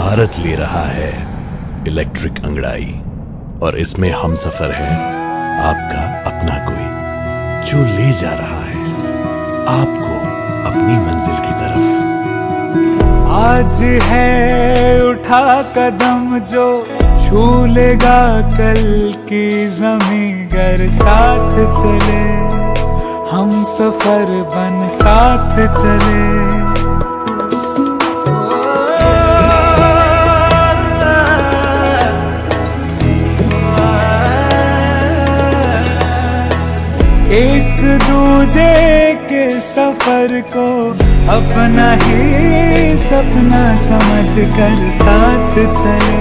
भारत ले रहा है इलेक्ट्रिक अंगड़ाई और इसमें हम सफर है आपका अपना कोई जो ले जा रहा है आपको अपनी मंजिल की तरफ। आज है उठा कदम जो छू लेगा कल की ज़मीं, गर साथ चले हम सफर बन साथ चले। एक दूजे के सफर को अपना ही सपना समझ कर साथ चले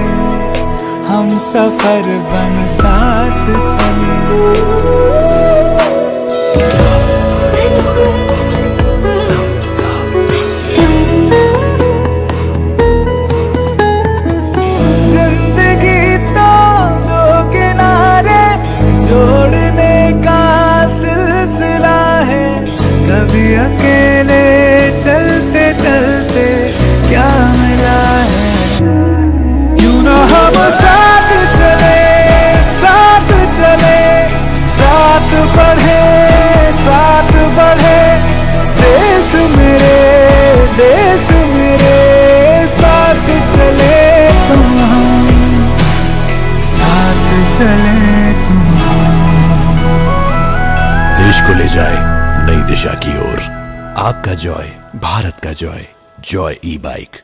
हम सफर बन साथ चले। जिंदगी तो दो किनारे जोड़ने का सिलसिला है, कभी अकेले चलते चलते क्या मिला है। क्यों ना हम साथ चले साथ चले साथ बढ़े देश मेरे साथ चले तुम हम, साथ चले तुम हम। देश को ले जाए नई दिशा की ओर, आपका जॉय भारत का जॉय, जॉय ई बाइक।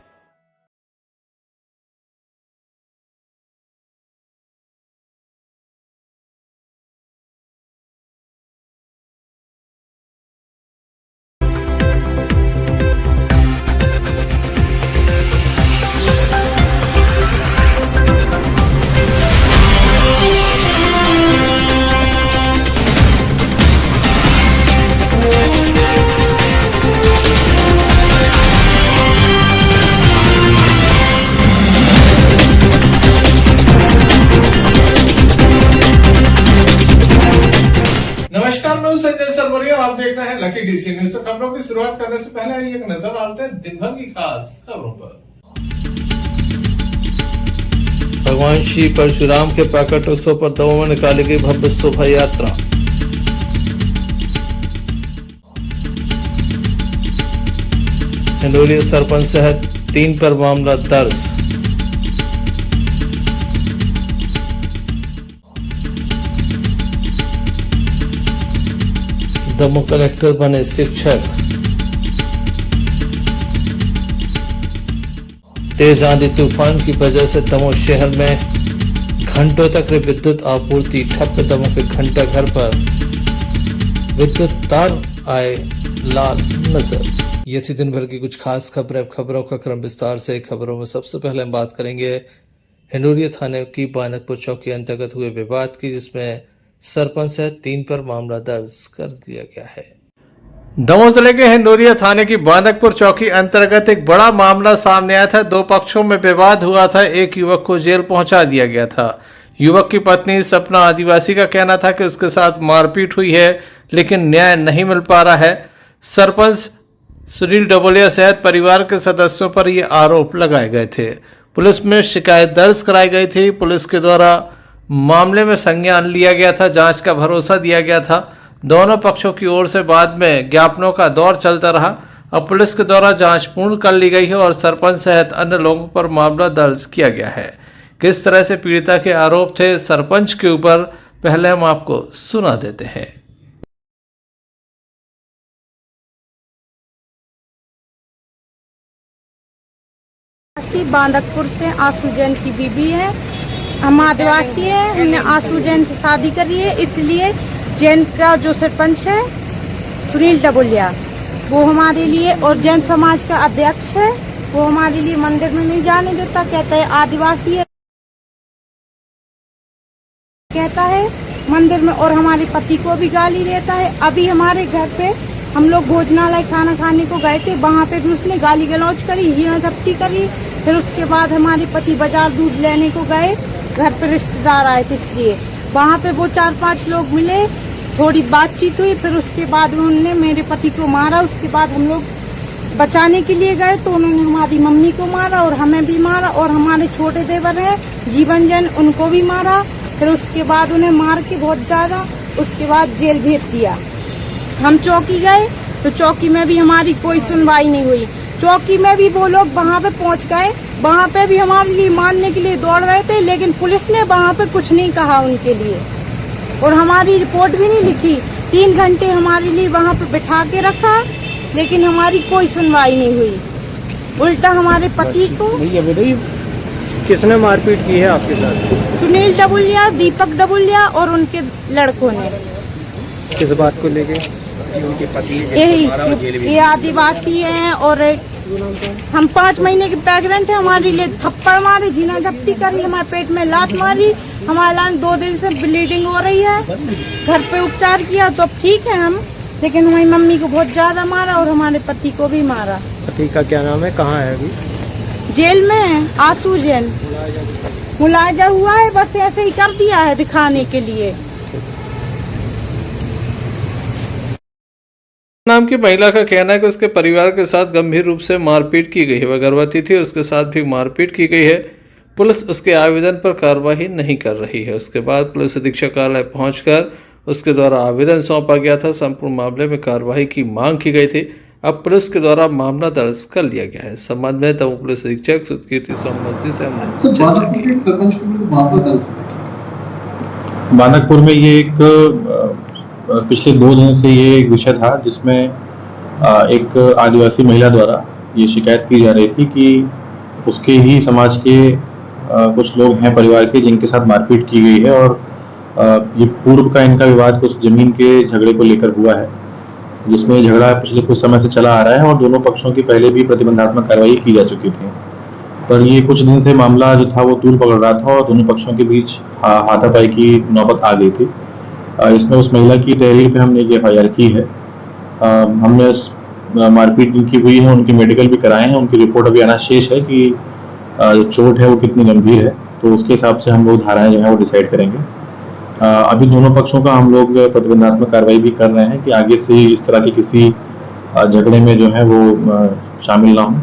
नमस्कार, मैं हूं संजय सरवरी और आप देख रहे हैं लकी डीसी न्यूज। तो खबरों की शुरुआत करने से पहले आइए एक नजर डालते हैं दिन भर की खास खबरों पर। भगवान श्री परशुराम के प्रकट उत्सव पर दमोह में निकाली गई भव्य शोभा यात्रा। हिंडोली सरपंच सहित 3 पर मामला दर्ज। दमोह कलेक्टर बने शिक्षक। तेज आंधी तूफान की वजह से दमोह शहर में घंटों तक विद्युत आपूर्ति ठप। दमोह के घंटा घर पर विद्युत तार आए लाल नजर। ये थी दिन भर की कुछ खास खबरें। खबरों का क्रम विस्तार से। खबरों में सबसे पहले हम बात करेंगे हिंडोरिया थाने की बानकपुर चौकी अंतर्गत हुए विवाद की, जिसमें सरपंच सहित 3 पर मामला दर्ज कर दिया गया है। दमोह जिले के हिंडोरिया थाने की बानकपुर चौकी अंतर्गत एक बड़ा मामला सामने आया था। 2 पक्षों में विवाद हुआ था। एक युवक को जेल पहुंचा दिया गया था। युवक की पत्नी सपना आदिवासी का कहना था कि उसके साथ मारपीट हुई है, लेकिन न्याय नहीं मिल पा रहा है। सरपंच सुनील डबोलिया सहित परिवार के सदस्यों पर ये आरोप लगाए गए थे। पुलिस में शिकायत दर्ज कराई गई थी। पुलिस के द्वारा मामले में संज्ञान लिया गया था। जांच का भरोसा दिया गया था। दोनों पक्षों की ओर से बाद में ज्ञापनों का दौर चलता रहा। अब पुलिस के द्वारा जांच पूर्ण कर ली गई है और सरपंच सहित अन्य लोगों पर मामला दर्ज किया गया है। किस तरह से पीड़िता के आरोप थे सरपंच के ऊपर, पहले हम आपको सुना देते हैं। बांदकपुर से आशू जैन की बीबी है। हम आदिवासी है। हमने आशू जैन से शादी करी है, इसलिए जैन का जो सरपंच है सुनील डबोलिया, वो हमारे लिए और जैन समाज का अध्यक्ष है, वो हमारे लिए मंदिर में नहीं जाने देता। कहता है आदिवासी है, कहता है मंदिर में, और हमारे पति को भी गाली देता है। अभी हमारे घर पे हम लोग भोजनालय खाना खाने को गए थे, वहाँ पे भी उसने गाली गलौज करी, हीरा झपटी करी। फिर उसके बाद हमारे पति बाजार दूध लेने को गए, घर पे रिश्तेदार आए थे, इसलिए वहाँ पे वो 4-5 लोग मिले, थोड़ी बातचीत हुई। फिर उसके बाद उन्होंने मेरे पति को मारा। उसके बाद हम लोग बचाने के लिए गए तो उन्होंने हमारी मम्मी को मारा और हमें भी मारा, और हमारे छोटे देवर हैं जीवन जैन, उनको भी मारा। फिर उसके बाद उन्हें मार के बहुत ज़्यादा, उसके बाद जेल भेज दिया। हम चौकी गए तो चौकी में भी हमारी कोई सुनवाई नहीं हुई। चौकी में भी वो लोग वहाँ पे पहुँच गए, वहाँ पे भी हमारे लिए मारने के लिए दौड़ रहे थे, लेकिन पुलिस ने वहाँ पे कुछ नहीं कहा उनके लिए, और हमारी रिपोर्ट भी नहीं लिखी। 3 घंटे हमारे लिए वहाँ पे बिठा के रखा, लेकिन हमारी कोई सुनवाई नहीं हुई। उल्टा हमारे पति को किसने मारपीट की है आपके साथ? सुनील डबुलिया, दीपक डबुलिया और उनके लड़कों ने। किस बात को लेके? उनके पति यही ये आदिवासी हैं और हम 5 महीने के प्रेग्नेंट हैं, हमारे लिए थप्पड़ मारे, जीना झपटी करी, हमारे पेट में लात मारी, हमारा 2 दिन से ब्लीडिंग हो रही है। घर पे उपचार किया तो अब ठीक है हम, लेकिन हमारी मम्मी को बहुत ज़्यादा मारा और हमारे पति को भी मारा। पति का क्या नाम है, कहाँ है अभी? जेल में है, आंसू जेल। मुलाजा हुआ है, बस ऐसे ही कर दिया है दिखाने के लिए। नाम की महिला का कहना है कि उसके परिवार के साथ गंभीर रूप से मारपीट की गई है। वह गर्भवती थी, उसके साथ भी मारपीट की गई है। पुलिस उसके आवेदन पर कार्रवाई नहीं कर रही है। उसके बाद पुलिस अधीक्षक कार्यालय पहुंचकर उसके द्वारा आवेदन सौंपा गया था। संपूर्ण मामले में कार्रवाई की मांग की गई थी। अब पुलिस के द्वारा मामला दर्ज कर लिया गया है। इस संबंध में तब पुलिस अधीक्षक सुकीर्ति सोमवंशी से हमने चर्चा की। बांदकपुर में ये एक पिछले 2 दिन से ये एक विषय था जिसमें एक आदिवासी महिला द्वारा ये शिकायत की जा रही थी कि उसके ही समाज के कुछ लोग हैं परिवार के जिनके साथ मारपीट की गई है, और ये पूर्व का इनका विवाद कुछ जमीन के झगड़े को लेकर हुआ है, जिसमें झगड़ा पिछले कुछ समय से चला आ रहा है और दोनों पक्षों की पहले भी प्रतिबंधात्मक कार्रवाई की जा चुकी थी। पर ये कुछ दिन से मामला जो था वो तूल पकड़ रहा था और दोनों पक्षों के बीच हाथापाई की नौबत आ गई थी। इसमें उस महिला की तहरीर पे हमने एक FIR की है। हमने मारपीट जिनकी हुई है उनकी मेडिकल भी कराए हैं, उनकी रिपोर्ट अभी आना शेष है कि जो चोट है वो कितनी गंभीर है, तो उसके हिसाब से हम लोग धाराएं जो है वो डिसाइड करेंगे। अभी दोनों पक्षों का हम लोग प्रतिबंधात्मक कार्रवाई भी कर रहे हैं कि आगे से इस तरह के किसी झगड़े में जो है वो शामिल ना हो,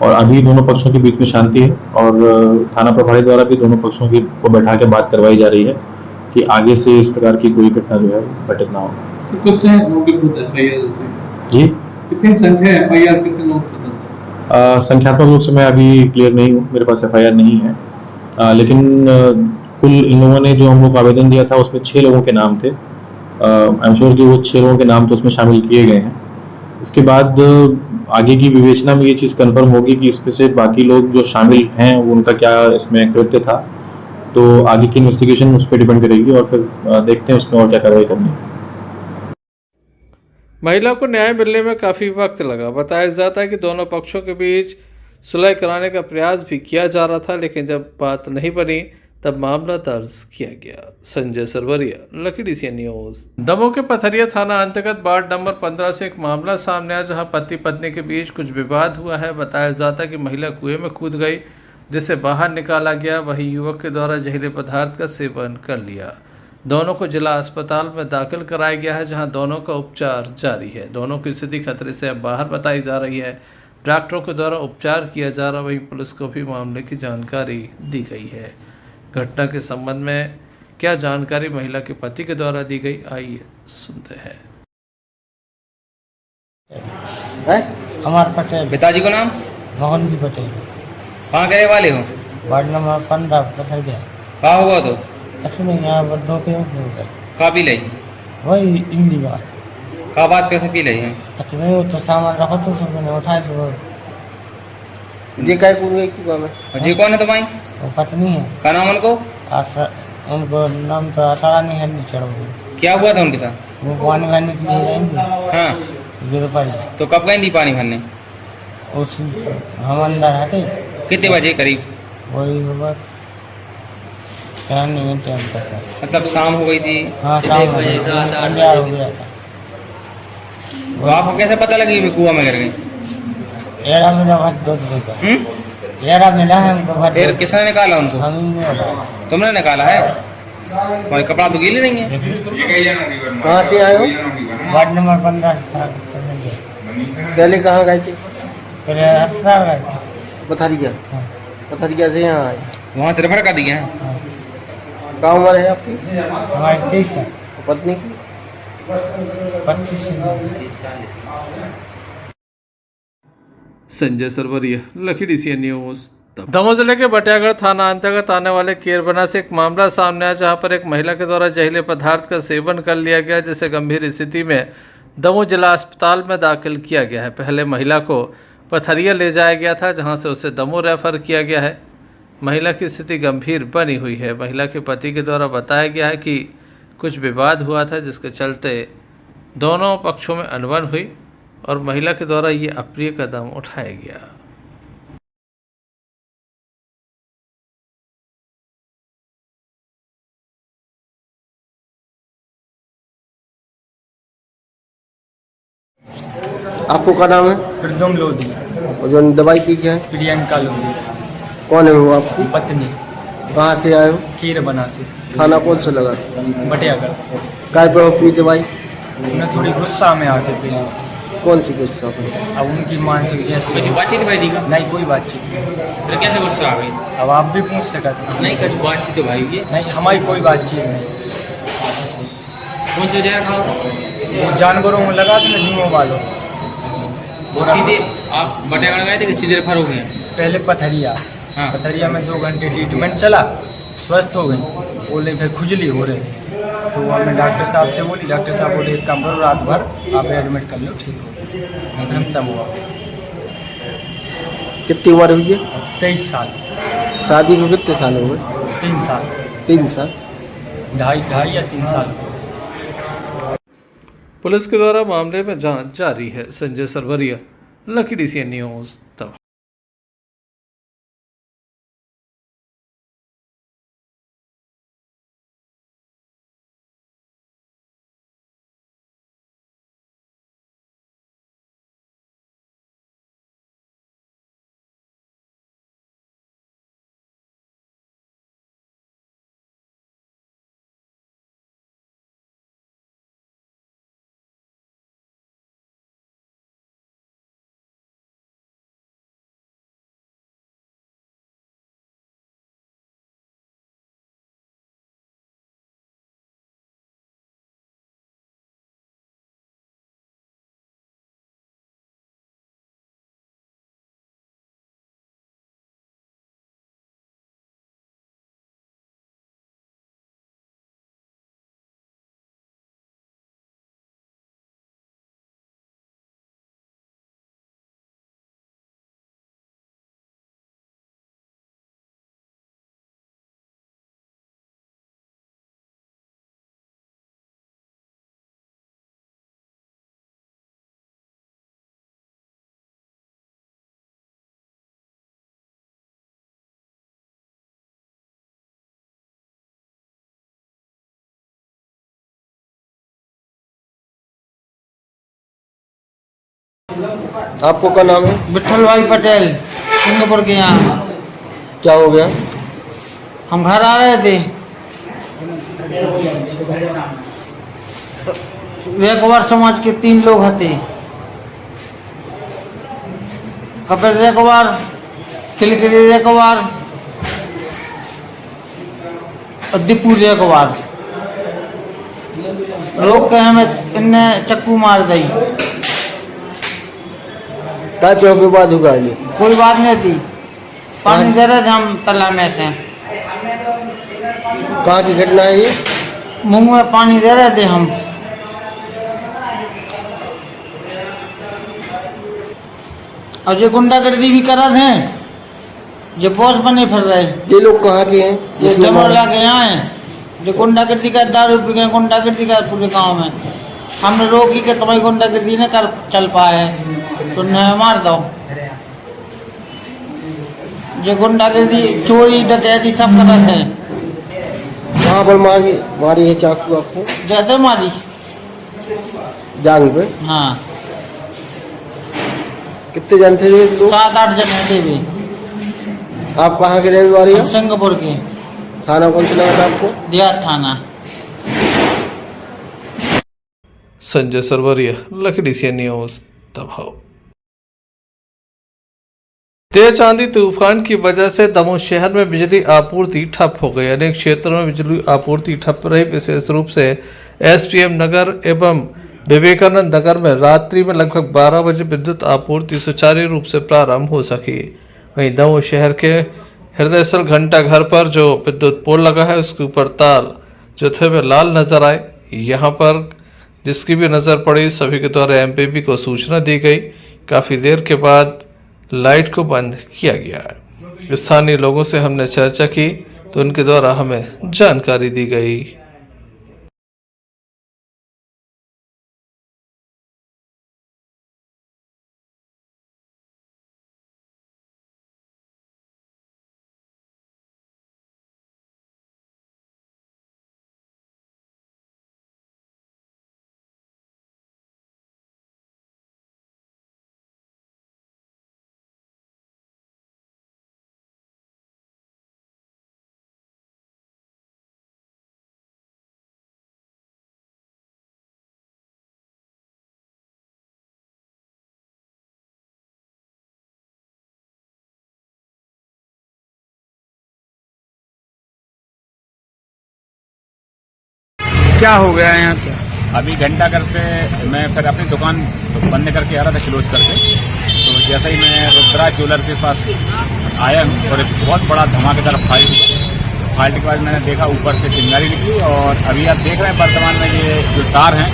और अभी दोनों पक्षों के बीच में शांति है और थाना प्रभारी द्वारा भी दोनों पक्षों की को बैठा के बात करवाई जा रही है कि आगे से इस प्रकार की कोई घटना जो है घटित ना हो। जी कितनी संख्या है FIR, कितने लोग? संख्यात्मक रूप से मैं अभी क्लियर नहीं हूँ, मेरे पास FIR नहीं है, लेकिन कुल इन लोगों ने जो हम लोग आवेदन दिया था उसमें 6 लोगों के नाम थे। आई एम श्योर कि वो 6 लोगों के नाम तो उसमें शामिल किए गए हैं। इसके बाद आगे की विवेचना में ये चीज़ कंफर्म होगी कि इसमें से बाकी लोग जो शामिल हैं उनका क्या इसमें कृत्य था, तो आगे की इन्वेस्टिगेशन उस पर डिपेंड करेगी और फिर देखते हैं उसमें और क्या कार्रवाई करनी है। महिला को न्याय मिलने में काफ़ी वक्त लगा। बताया जाता है कि दोनों पक्षों के बीच सुलह कराने का प्रयास भी किया जा रहा था, लेकिन जब बात नहीं बनी तब मामला दर्ज किया गया। Sanjay Sarwariya, lucky DCN news. Damoh के पथरिया थाना अंतर्गत वार्ड नंबर 15 से एक मामला सामने आया जहां पति पत्नी के बीच कुछ विवाद हुआ है। बताया जाता है कि महिला कुएं में कूद गई, जिसे बाहर निकाला गया। वहीं युवक के द्वारा जहरीले पदार्थ का सेवन कर लिया। दोनों को जिला अस्पताल में दाखिल कराया गया है, जहां दोनों का उपचार जारी है। दोनों की स्थिति खतरे से अब बाहर बताई जा रही है। डॉक्टरों के द्वारा उपचार किया जा रहा। वहीं पुलिस को भी मामले की जानकारी दी गई है। घटना के संबंध में क्या जानकारी महिला के पति के द्वारा दी गई, आइए सुनते हैं। हमारे पटेल। पिताजी को नाम? मोहन जी पटेल। कहाँ के रहने वाले हो? वार्ड नंबर 15 पत्थर गया। कहाँ हुआ तो? अच्छा नहीं, यहाँ पर 2 किलोमीटर। कहाँ पी लाई? वही इंग्ली बात। कहाँ बात कैसे पी लाई है? अच्छा नहीं, वो तो सामान रखा तो सब मैंने उठाया तो जी काय में? जी कौन है तुम्हारी? वो पत्नी है। क्या नाम उनको? उनको नाम तो आसारा नहीं है, नहीं चढ़ो। क्या हुआ था उनके साथ? वो पानी भरने के लिए जाएंगे। हाँ। 0 रुपये। तो कब गई थी पानी भरने? उस हम अंदर आते। कितने बजे करीब? वही होगा टाइम नहीं है, टाइम का सर। मतलब शाम हो गई थी? हाँ, शाम हो गई, अंधेरा हो गया था। तो आपको कैसे पता लगी कि कुआं में गिर गई? एरा मिला भर 2 रुपये। एरा मिला है हमको भर। फिर किसने निकाला उनको? हम ही ने। तुमने निकाला है? और कपड़ा तो गीले नहीं है। कहाँ से आए हो? Ward number 15। पहले कहाँ गए थे? फिर रास्ता है। पथरिया। पथरिया से यहाँ आए। वहाँ से रेफर कर दिए हैं। क्या उम्र है आपकी? हमारे 23 है। पत्नी की? 25 संजय सरवरिया, लखीडी सी न्यूज। दमोह जिले के बटियागढ़ थाना अंतर्गत आने वाले केरबना से एक मामला सामने आया, जहां पर एक महिला के द्वारा जहरीले पदार्थ का सेवन कर लिया गया, जिसे गंभीर स्थिति में दमोह जिला अस्पताल में दाखिल किया गया है। पहले महिला को पथरिया ले जाया गया था, जहां से उसे दमोह रेफर किया गया है। महिला की स्थिति गंभीर बनी हुई है। महिला के पति के द्वारा बताया गया है कि कुछ विवाद हुआ था, जिसके चलते दोनों पक्षों में अनबन हुई और महिला के द्वारा ये अप्रिय कदम उठाया गया। आपको क्या नाम है? प्रदम लोधी। और जो दवाई की क्या है? प्रियंका लोधी। कौन है वो आपकी? पत्नी। कहाँ से आए हो? केरबना से। थाना कौन सा लगा? बटियागढ़। काय पर पी दवाई? उन्हें थोड़ी गुस्सा में आके पी। कौन सी गुस्सा पर? अब उनकी मानसिक जैसे कुछ बातचीत भाई दी का? नहीं कोई बातचीत नहीं। फिर कैसे गुस्सा आ गई? अब आप भी पूछ सकते हैं। नहीं कुछ बातचीत तो भाई ये नहीं हमारी कोई बातचीत नहीं। कौन सा जहर खाओ? वो जानवरों में लगा थे जीवों वालों। वो सीधे आप बटियागढ़ गए थे कि सीधे रेफर हो गए? पहले पथरिया। हाँ। पथरिया में 2 घंटे ट्रीटमेंट चला, स्वस्थ हो गई। बोले फिर खुजली हो रही, तो हमने डॉक्टर साहब से बोली। डॉक्टर साहब बोले एक काम करो, रात भर आप एडमिट कर लो, ठीक हो। खत्म हुआ। कितनी उम्र हुई है? 23 साल। शादी को कितने साल हो गए? 3 साल। 3 साल। ढाई या 3 साल। पुलिस के द्वारा मामले में जांच जारी है। संजय सरवरिया, लखीडी सी न्यूज। तब आपको क्या नाम है? विठल भाई पटेल, सिंगापुर के यहाँ। क्या हो गया? हम घर आ रहे थे, रेकवार समाज के 3 लोग थे। कपिल रेकवार, किलगिरी रेकवार और दीपू रेकवार। लोग के हमें इनने चक्कू मार दी। काय पे विवाद होगा ये? कोई बात नहीं थी, पानी दे रहे थे हम तालाब में से। कहाँ की घटना है ये? मुंह में पानी दे रहे थे हम। और जो गुंडागर्दी भी कर रहे थे, जो बॉस बने फिर रहे। ये लोग कहाँ के हैं? ये जमोला के यहाँ है, जो गुंडागर्दी का दारू पी गए, गुंडागर्दी का पूरे गांव में। हमने रोकी कि तुम्हारी गुंडागर्दी न कर चल पाए, तो न मार दो। जो गुंडागर्दी, चोरी डकैती सब कर रहे थे। वहाँ पर मारी है चाकू आपको? ज्यादा मारी जान पे? हाँ। कितने जन थे ये लोग? 7-8 जन थे भी। आप कहाँ के रहने वाले हो? सिंगापुर के। थाना कौन सा लगा था आपको? देहात थाना। संजय सरवरिया, लखीडी सी न्यूज। तब तेज आंधी तूफान की वजह से दमोह शहर में बिजली आपूर्ति ठप हो गई। अनेक क्षेत्रों में बिजली आपूर्ति ठप रही। विशेष रूप से एसपीएम नगर एवं विवेकानंद नगर में रात्रि में लगभग 12 बजे विद्युत आपूर्ति सुचारू रूप से प्रारंभ हो सकी। वहीं दमोह शहर के हृदयस्थल घंटा घर पर जो विद्युत पोल लगा है उसके ऊपर तार जो थे वे लाल नजर आए। यहाँ पर जिसकी भी नजर पड़ी सभी के द्वारा एमपीपी को सूचना दी गई। काफी देर के बाद लाइट को बंद किया गया है। स्थानीय लोगों से हमने चर्चा की तो उनके द्वारा हमें जानकारी दी गई। क्या हो गया है यहाँ क्या? अभी घंटाघर से मैं फिर अपनी दुकान बंद करके आ रहा था क्लोज करके, तो जैसे ही मैं रुद्रा ज्वेलर के पास आया और एक बहुत बड़ा धमाकेदार फायर हुआ। फायर के बाद मैंने देखा ऊपर से चिंगारी निकली और अभी आप देख रहे हैं वर्तमान में ये जो तार हैं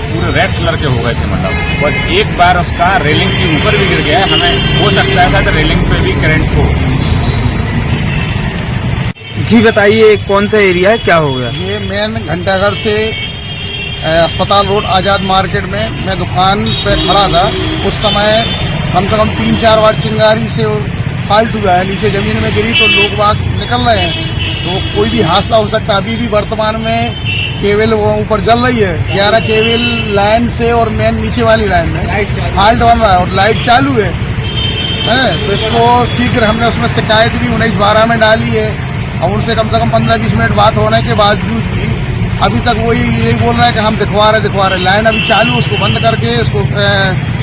पूरे रेड कलर के हो गए थे मतलब, और एक बार उसका रेलिंग के ऊपर भी गिर गया है। हमें हो सकता है शायद रेलिंग पे भी करंट हो। जी बताइए कौन सा एरिया है, क्या हो गया? ये मेन घंटाघर से अस्पताल रोड आज़ाद मार्केट में मैं दुकान पे खड़ा था। उस समय कम से कम 3-4 बार चिंगारी से फाल्ट हुआ है, नीचे ज़मीन में गिरी तो लोग बाग निकल रहे हैं, तो कोई भी हादसा हो सकता है। अभी भी वर्तमान में केबल वो ऊपर जल रही है 11 केबल लाइन से और मेन नीचे वाली लाइन में फाल्ट बन रहा है और लाइट चालू है। तो इसको शीघ्र हमने उसमें शिकायत भी 19-12 में डाली है और उनसे कम से कम 15-20 मिनट बात होने के बावजूद भी अभी तक वो यही बोल रहा है कि हम दिखवा रहे लाइन अभी चालू, उसको बंद करके इसको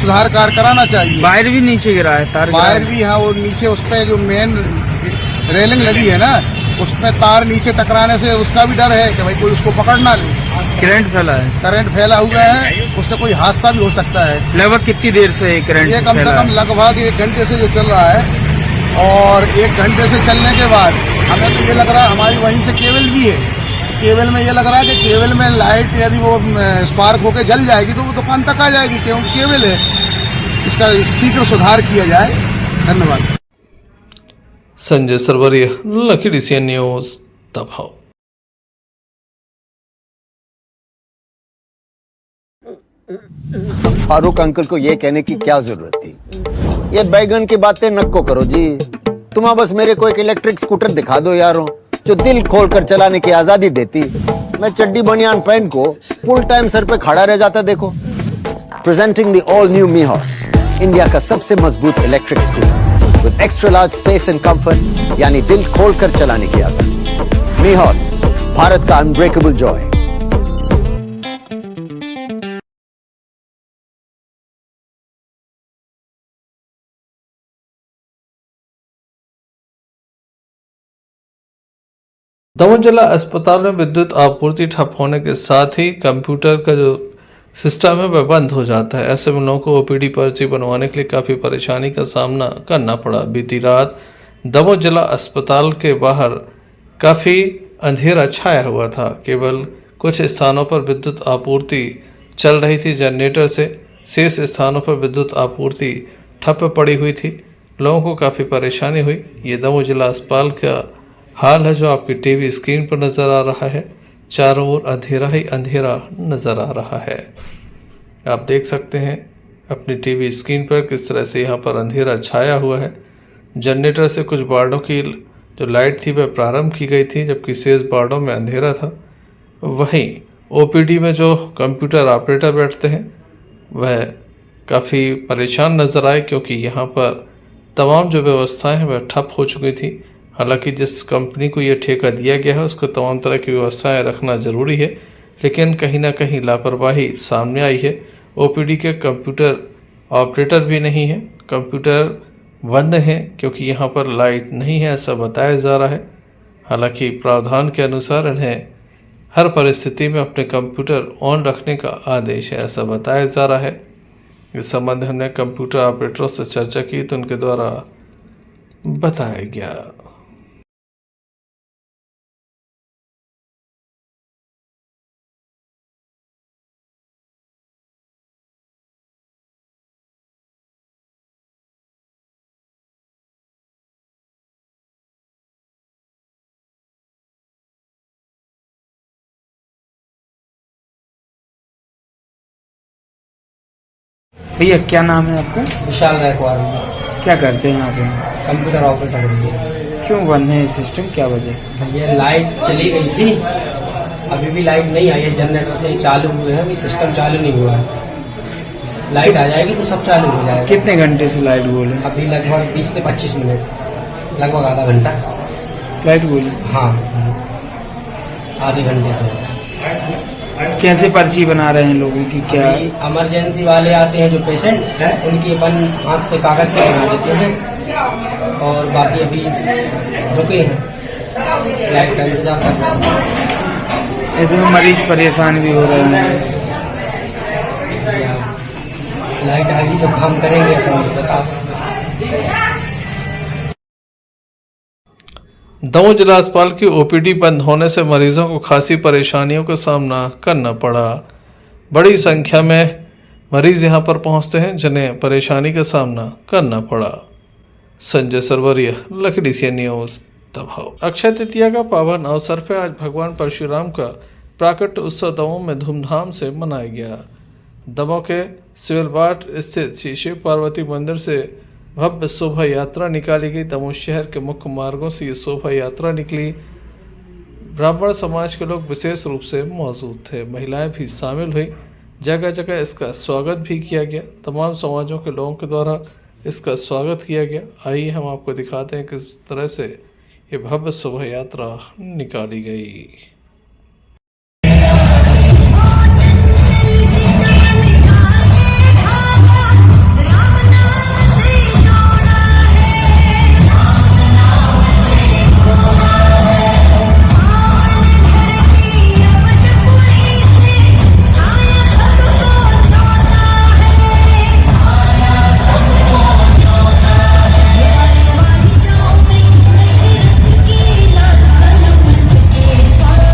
सुधार कार्य कराना चाहिए। वायर भी नीचे गिरा है, तार वायर भी, हाँ वो नीचे उस पर जो मेन रेलिंग लगी है ना उसमें तार नीचे टकराने से उसका भी डर है कि भाई कोई उसको पकड़ ना ले। करंट फैला है, करंट फैला हुआ है, उससे कोई हादसा भी हो सकता है। लगभग कितनी देर से करंट? ये कम से कम लगभग 1 घंटे से जो चल रहा है और 1 घंटे से चलने के बाद हमें तो ये लग रहा है हमारी वहीं से केबल भी है, केबल में ये लग रहा है कि केबल में लाइट यदि वो स्पार्क होकर जल जाएगी तो वो दुकान तक आ जाएगी, क्योंकि केबल है। इसका शीघ्र सुधार किया जाए। धन्यवाद। Sanjay Sarwariya, lucky CN news, दबाव। फारूक अंकल को ये कहने की क्या जरूरत थी? ये बैगन की बातें नको करो जी। तुम बस मेरे को एक इलेक्ट्रिक स्कूटर दिखा दो यारों, जो दिल खोलकर चलाने की आजादी देती। मैं चड्डी बनियान पहन को फुल टाइम सर पे खड़ा रह जाता। देखो, presenting the all new Mihos, India का सबसे मजबूत electric scooter with extra large space and comfort, यानी दिल खोलकर चलाने की आजादी। मीहॉस, भारत का अनब्रेकेबल जॉय। दमोह जिला अस्पताल में विद्युत आपूर्ति ठप होने के साथ ही कंप्यूटर का जो सिस्टम है वह बंद हो जाता है। ऐसे में लोगों को ओपीडी पर्ची बनवाने के लिए काफ़ी परेशानी का सामना करना पड़ा। बीती रात दमोह जिला अस्पताल के बाहर काफ़ी अंधेरा छाया हुआ था। केवल कुछ स्थानों पर विद्युत आपूर्ति चल रही थी जनरेटर से, शेष स्थानों पर विद्युत आपूर्ति ठप पड़ी हुई थी। लोगों को काफ़ी परेशानी हुई। ये दमोह जिला अस्पताल का हाल है जो आपकी टीवी स्क्रीन पर नज़र आ रहा है। चारों ओर अंधेरा ही अंधेरा नज़र आ रहा है। आप देख सकते हैं अपनी टीवी स्क्रीन पर किस तरह से यहाँ पर अंधेरा छाया हुआ है। जनरेटर से कुछ वार्डों की जो लाइट थी वह प्रारंभ की गई थी, जबकि शेष वार्डों में अंधेरा था। वहीं ओपीडी में जो कंप्यूटर ऑपरेटर बैठते हैं वह काफ़ी परेशान नज़र आए, क्योंकि यहाँ पर तमाम जो व्यवस्थाएं हैं वह ठप हो चुकी थी। हालांकि जिस कंपनी को ये ठेका दिया गया है उसको तमाम तरह की व्यवस्थाएं रखना ज़रूरी है, लेकिन कहीं ना कहीं लापरवाही सामने आई है। ओपीडी के कंप्यूटर ऑपरेटर भी नहीं है, कंप्यूटर बंद हैं क्योंकि यहाँ पर लाइट नहीं है, ऐसा बताया जा रहा है। हालांकि प्रावधान के अनुसार इन्हें हर परिस्थिति में अपने कंप्यूटर ऑन रखने का आदेश है, ऐसा बताया जा रहा है। इस संबंध में हमने कंप्यूटर ऑपरेटरों से चर्चा की तो उनके द्वारा बताया गया। भैया क्या नाम है आपका? विशाल गायकवाड़। क्या करते हैं यहाँ पे? Computer operator. क्यों बंद है सिस्टम, क्या वजह? ये लाइट चली गई थी, अभी भी लाइट नहीं आई है। जनरेटर से चालू हुए हैं, अभी सिस्टम चालू नहीं हुआ है। लाइट आ जाएगी तो सब चालू हो जाएगा। कितने घंटे से लाइट गोल है? अभी लगभग 20 से 25 मिनट, लगभग आधा घंटा लाइट गोल है? हाँ, आधे घंटे से। कैसे पर्ची बना रहे हैं लोगों की? क्या इमरजेंसी वाले आते हैं जो पेशेंट हैं, उनकी अपन हाथ से कागज से बना देते हैं, और बाकी अभी रुके हैं, लाइट का इंतजार कर रहे हैं। ऐसे में मरीज परेशान भी हो रहे हैं। लाइट आएगी तो काम करेंगे अपन, बताओ। दमोह जिला अस्पताल की ओपीडी बंद होने से मरीजों को खासी परेशानियों का सामना करना पड़ा। बड़ी संख्या में मरीज यहां पर पहुंचते हैं जिन्हें परेशानी का सामना करना पड़ा। संजय सरवरिया, लखीडीसी न्यूज़, दमोह। अक्षय तृतीया का पावन अवसर पर आज भगवान परशुराम का प्राकट्य उत्सव दमोह में धूमधाम से मनाया गया। दमोह के सिविल बाट स्थित श्री शिव पार्वती मंदिर से भव्य शोभा यात्रा निकाली गई। दमोह शहर के मुख्य मार्गों से ये शोभा यात्रा निकली। ब्राह्मण समाज के लोग विशेष रूप से मौजूद थे, महिलाएं भी शामिल हुई। जगह जगह इसका स्वागत भी किया गया। तमाम समाजों के लोगों के द्वारा इसका स्वागत किया गया। आइए हम आपको दिखाते हैं किस तरह से ये भव्य शोभा यात्रा निकाली गई। साथ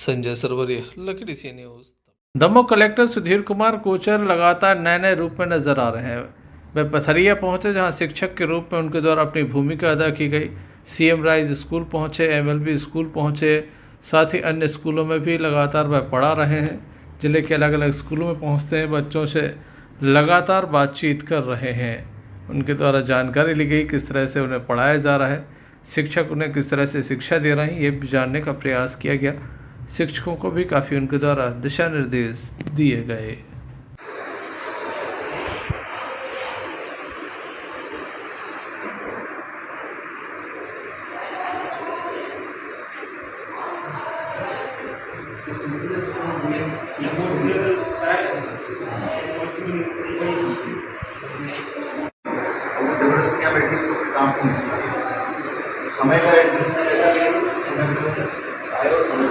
संजय सरवरिया, लकड़ी सी न्यूज। दमोह कलेक्टर सुधीर कुमार कोचर लगातार नए नए रूप में नजर आ रहे हैं। वे पथरिया पहुंचे जहां शिक्षक के रूप में उनके द्वारा अपनी भूमिका अदा की गई। सीएम राइज स्कूल पहुंचे, एमएलबी स्कूल पहुंचे, साथ ही अन्य स्कूलों में भी लगातार वह पढ़ा रहे हैं। जिले के अलग अलग स्कूलों में पहुंचते हैं, बच्चों से लगातार बातचीत कर रहे हैं। उनके द्वारा जानकारी ली गई किस तरह से उन्हें पढ़ाया जा रहा है, शिक्षक उन्हें किस तरह से शिक्षा दे रहे हैं, ये भी जानने का प्रयास किया गया। शिक्षकों को भी काफ़ी उनके द्वारा दिशा निर्देश दिए गए। समय का एडजस्टमेंट ऐसा नहीं समय आए और समय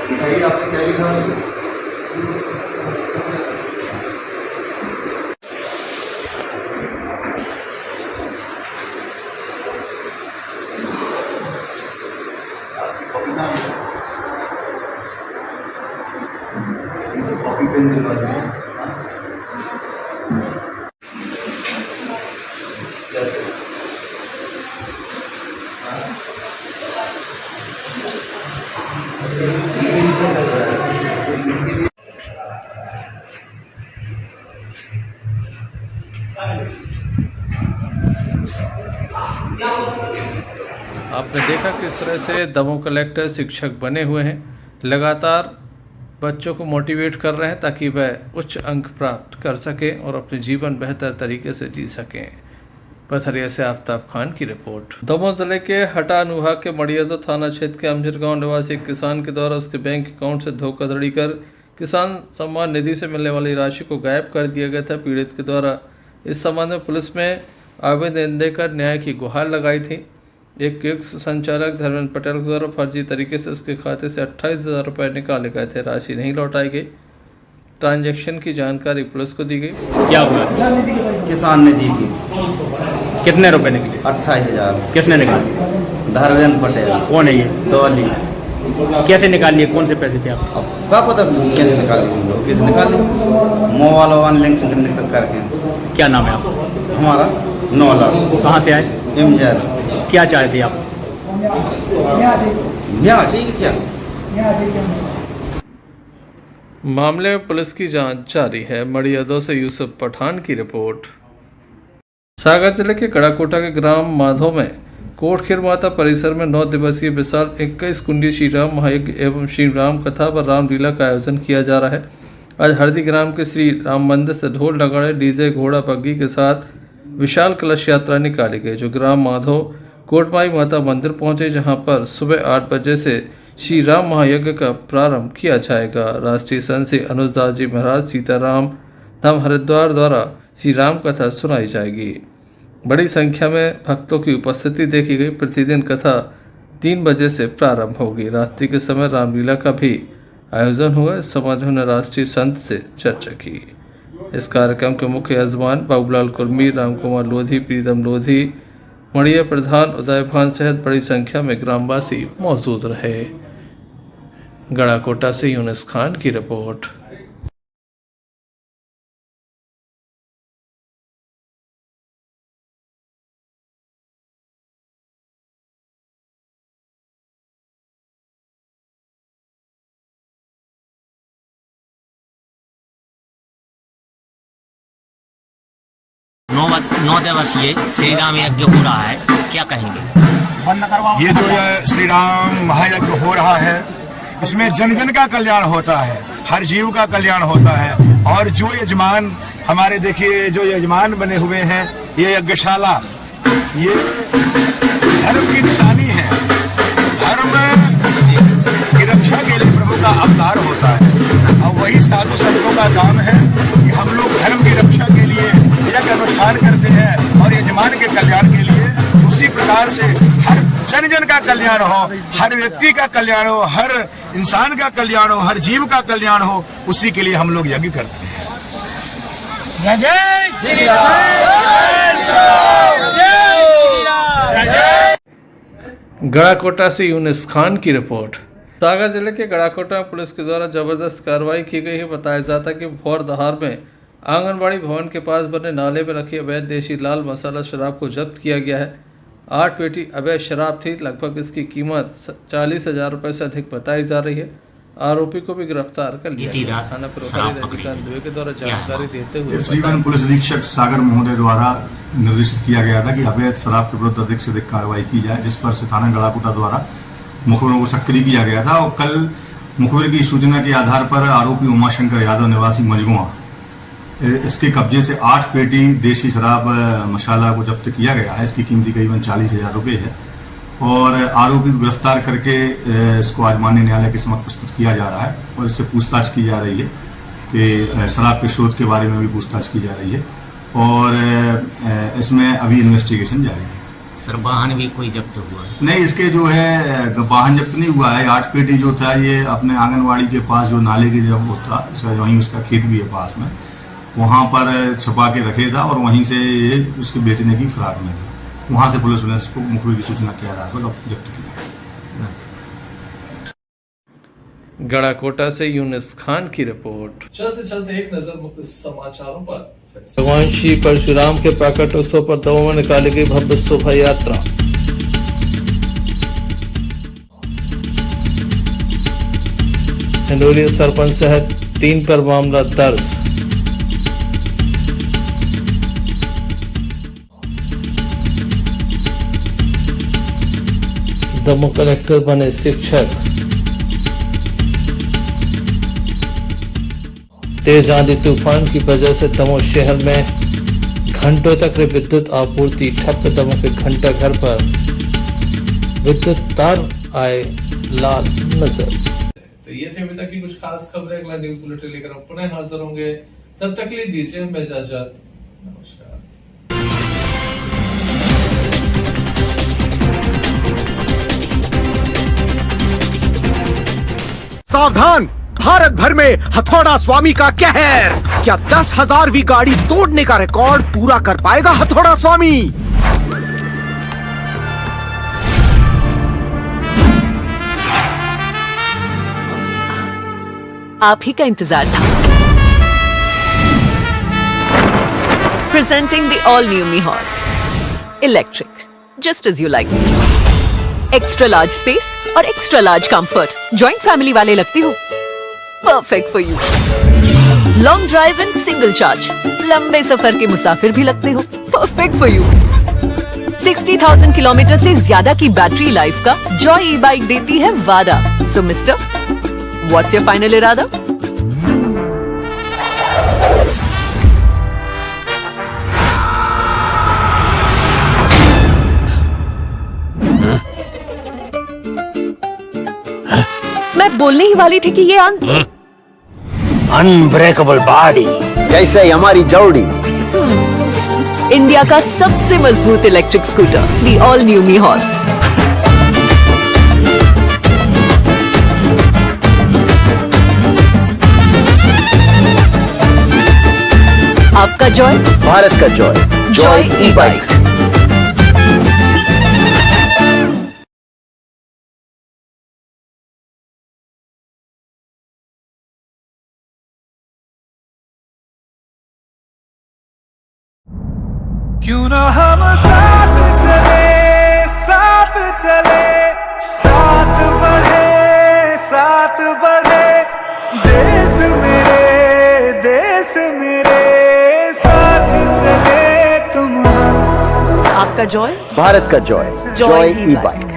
दिखाइए आपकी तैयारी समझ। कॉपी पेन दिलवा दें। आपने देखा किस तरह से दमोह कलेक्टर शिक्षक बने हुए हैं, लगातार बच्चों को मोटिवेट कर रहे हैं ताकि वह उच्च अंक प्राप्त कर सकें और अपने जीवन बेहतर तरीके से जी सकें। पथरिया से आफ्ताब खान की रिपोर्ट। दमोह जिले के हटा अनुभाग के मड़ियादो थाना क्षेत्र के अमजर गांव निवासी एक किसान के द्वारा उसके बैंक अकाउंट से धोखाधड़ी कर किसान सम्मान निधि से मिलने वाली राशि को गायब कर दिया गया था। पीड़ित के द्वारा इस संबंध में पुलिस में आवेदन देकर न्याय की गुहार लगाई थी। एक एक्स संचालक धर्मेंद्र पटेल के द्वारा फर्जी तरीके से उसके खाते से 28,000 रुपये निकाले गए थे। राशि नहीं लौटाई गई। ट्रांजैक्शन की जानकारी पुलिस को दी गई। क्या हुआ? किसान निधि की कितने रुपए निकले? 28,000। किसने निकाले? धर्मेंद्र पटेल। कौन है ये? दौली। कैसे निकाल लिए? कौन से पैसे थे आप? अब क्या पता कैसे निकाल ली, कैसे निकाल ली, मोबाइल वन लिंक करके। क्या नाम है आप? हमारा 9 लाख। कहाँ से आए? एमजर। क्या चाहे थे आप? यहाँ चाहिए क्या? मामले में पुलिस की जांच जारी है। मड़ियादो से यूसुफ पठान की रिपोर्ट। सागर जिले के कड़ाकोटा के ग्राम माधो में कोटखेर माता परिसर में 9 दिवसीय विशाल 21 कुंडी श्री राम महायज्ञ एवं श्री राम कथा व रामलीला का आयोजन किया जा रहा है। आज हरदी ग्राम के श्री राम मंदिर से ढोल नगाड़े, डीजे, घोड़ा बग्गी के साथ विशाल कलश यात्रा निकाली गई, जो ग्राम माधो कोटमाई माता मंदिर पहुंचे, जहां पर सुबह 8 बजे से श्री राम महायज्ञ का प्रारंभ किया जाएगा। राष्ट्रीय संत श्री अनुजदास जी महाराज सीताराम धाम हरिद्वार द्वारा श्री राम कथा सुनाई जाएगी। बड़ी संख्या में भक्तों की उपस्थिति देखी गई। प्रतिदिन कथा 3 बजे से प्रारंभ होगी। रात्रि के समय रामलीला का भी आयोजन हुआ। इस समाज ने राष्ट्रीय संत से चर्चा की। इस कार्यक्रम के मुख्य यजमान बाबूलाल कुर्मी, राम कुमार लोधी, प्रीतम लोधी, मड़िया प्रधान उदय भान सहित बड़ी संख्या में ग्रामवासी मौजूद रहे। गड़ाकोटा से यूनुस खान की रिपोर्ट। नौ दिवसीय श्री राम यज्ञ हो रहा है, क्या कहेंगे? ये जो श्री राम महायज्ञ हो रहा है, इसमें जन जन का कल्याण होता है, हर जीव का कल्याण होता है। और जो यजमान हमारे देखिए जो यजमान बने हुए हैं, ये यज्ञशाला, ये धर्म की निशानी है। धर्म की रक्षा के लिए प्रभु का अवतार होता है और वही साधु संतों का काम है कि हम लोग धर्म की रक्षा के लिए यज्ञ अनुष्ठान करते हैं और यजमान के कल्याण के लिए। उसी प्रकार से हर जन जन का कल्याण हो, हर व्यक्ति का कल्याण हो, हर इंसान का कल्याण हो, हर जीव का कल्याण हो, उसी के लिए हम लोग यज्ञ करते हैं। जय जय श्री राम। गड़ाकोटा से यूनिस खान की रिपोर्ट। सागर जिले के गड़ाकोटा में पुलिस के द्वारा जबरदस्त कार्रवाई की गई है। बताया जाता है कि भोर दहार में आंगनबाड़ी भवन के पास बने नाले में रखी अवैध देशी लाल मसाला शराब को जब्त किया गया है। 8 पेटी अवैध शराब थी। लगभग इसकी कीमत 40,000 रुपये से अधिक बताई जा रही है। आरोपी को भी गिरफ्तार कर लिया गया। थाना प्रभारी रजनीकांत दुबे के द्वारा जानकारी देते हुए श्रीगंज पुलिस अधीक्षक सागर महोदय द्वारा निर्देशित किया गया था कि अवैध शराब के विरुद्ध अधिक से अधिक कार्रवाई की जाए, जिस पर से थाना गड़ाकोटा द्वारा मुखबिरों को सक्रिय किया गया था। और कल मुखबिर की सूचना के आधार पर आरोपी उमाशंकर यादव निवासी मजगुआ इसके कब्जे से 8 पेटी देशी शराब मसाला को जब्त किया गया है। इसकी कीमत करीबन 40,000 रुपये है और आरोपी को गिरफ्तार करके इसको आज माननीय न्यायालय के समक्ष प्रस्तुत किया जा रहा है और इससे पूछताछ की जा रही है कि शराब के स्रोत के बारे में भी पूछताछ की जा रही है और इसमें अभी इन्वेस्टिगेशन जारी है। सर वाहन भी कोई जब्त हुआ है? नहीं, इसके जो है वाहन जब्त नहीं हुआ है। 8 पेटी जो था ये अपने आंगनवाड़ी के पास जो नाले के जब वो था, वहीं उसका खेत भी है पास में, वहाँ पर छुपा के रखे था और वहीं से ये उसके बेचने की फिराक में था। वहाँ से पुलिस ने इसको मुखबिर की सूचना के आधार पर जब्त किया। गड़ाकोटा से यूनिस खान की रिपोर्ट। चलते चलते एक नजर मुख्य समाचारों पर। भगवान श्री परशुराम के प्रकट उत्सव पर दमोह में निकाली गई भव्य शोभा यात्रा। हिंडोली सरपंच सहित 3 पर मामला दर्ज। दमोह कलेक्टर बने शिक्षक। तेज आंधी तूफान की वजह से दमोह शहर में घंटों तक विद्युत आपूर्ति ठप। दमोह के घंटा घर पर विद्युत तार आए लाल नजर। तो ये थे अभी तक की कुछ खास खबरें। अगला न्यूज बुलेटिन लेकर हम पुनः हाजिर होंगे। तब तक के लिए दीजिए हमें इजाजत। नमस्कार। सावधान, भारत भर में हथौड़ा स्वामी का कहर। क्या 10,000वीं गाड़ी तोड़ने का रिकॉर्ड पूरा कर पाएगा हथौड़ा स्वामी? आप ही का इंतजार था। Presenting the all new Mihos electric, just as you like. Extra large space और extra large comfort. Joint family वाले लगते हो? Perfect for you. Long drive and single charge. लंबे सफर के मुसाफिर भी लगते हो? Perfect for you. 60,000 किलोमीटर से ज्यादा की बैटरी लाइफ का जॉय ई बाइक देती है वादा। सो मिस्टर, व्हाट्स योर फाइनल इरादा? मैं बोलने ही वाली थी कि ये अनब्रेकेबल बॉडी जैसे हमारी जोड़ी। इंडिया का सबसे मजबूत electric scooter, the all new me horse. आपका जॉय, भारत का जॉय, जॉय ई बाइक। क्यों ना हम साथ चले, साथ चले, साथ बढ़े, देश मेरे साथ चले तुम। आपका जॉय, भारत का जॉय, जॉय ई बाइक।